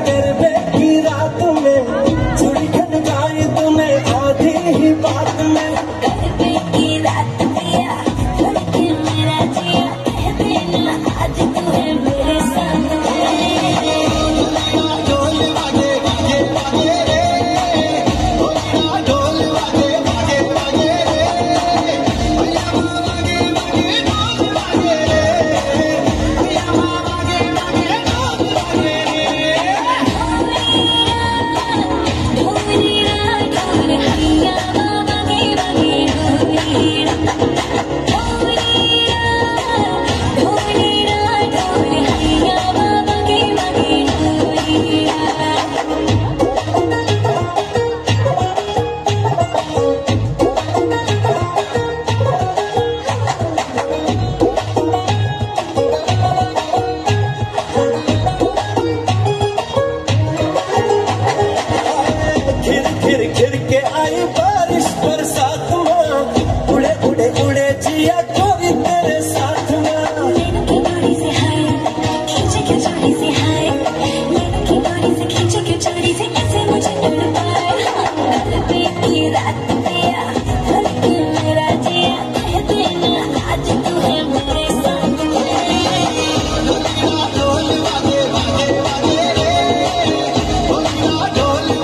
करबे की रात में चूड़ी खनकाई तूने आधी ही बात में करबे की रात पिया करके मेरा जिया कह देना आज तू है मेरे साथ ढोल वागे वागे वागे रे ढोल वागे वागे वागे रे भैया वागे वागे ढोल वागे रे भैया वागे वागे ढोल वागे रे ढोलिया ढोल हैया वागे वागे ढोलिया ढोलिया ढोलिया ढोल हैया वागे वागे ढोलिया खिर खिर खिर के आई बारिश बरसात में उड़े उड़े उड़े जिया कोई तेरे साथ में लेने की डोरी से हाय खींचे क्यों चोरी से हाय लेने की डोरी से खींचे क्यों चोरी से ऐसे मुझे तड़पाए करबे की रात पिया करके मेरा जिया कह देना आज तू है मेरे साथ ढोल वागे वागे वागे रे ढोल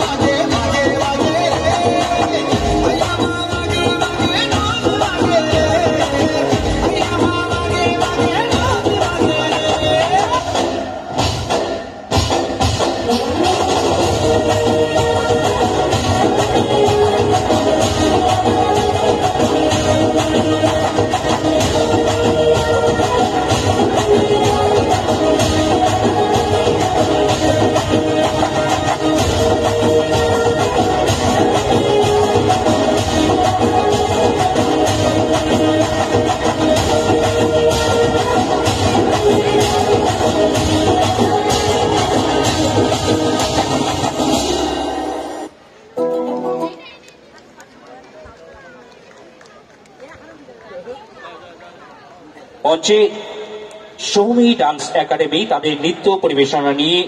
वागे वागे वागे रे भैया वागे वागे ढोल वागे रे भैया वागे वागे ढोल वागे रे মঞ্চে সৌমি ডান্স একাডেমি তাদের নৃত্য পরিবেশনা নিয়ে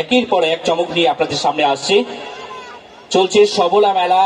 একের পর এক চমক নিয়ে আপনাদের সামনে আসছে। চলছে সবলা মেলা।